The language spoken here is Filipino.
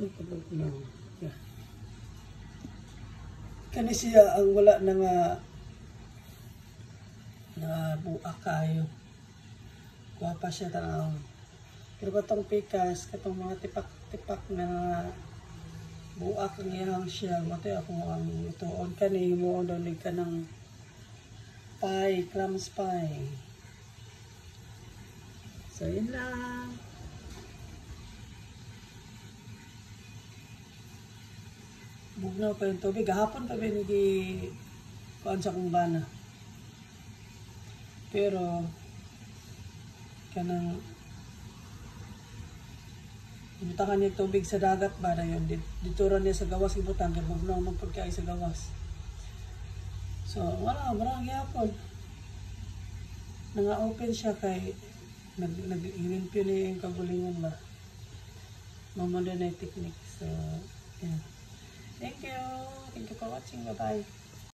No. Yeah. Kani siya ang wala na nga na buak kayo. Guwapa siya tanaw. Pero katong pikas, katong mga tipak-tipak na buak ang iyang siya. Mati ako ang ituon kani mo donig ka ng pie, clams pie. So yun lang. Bugnaw pa yung tubig. Gahapon pa binigi kuan sa kong bana. Pero kanang ibutangan niya tubig sa dagat ba na yun. Dito rin niya sa gawas ibutang. Kaya bugnaw magpagkain sa gawas. So wala, marang gihapon. Nanga-open siya kay nag-limpyo niya yung kagulingan ba. Mamanda na yung technique. So, yeah. Thank you. Thank you for watching. Bye-bye.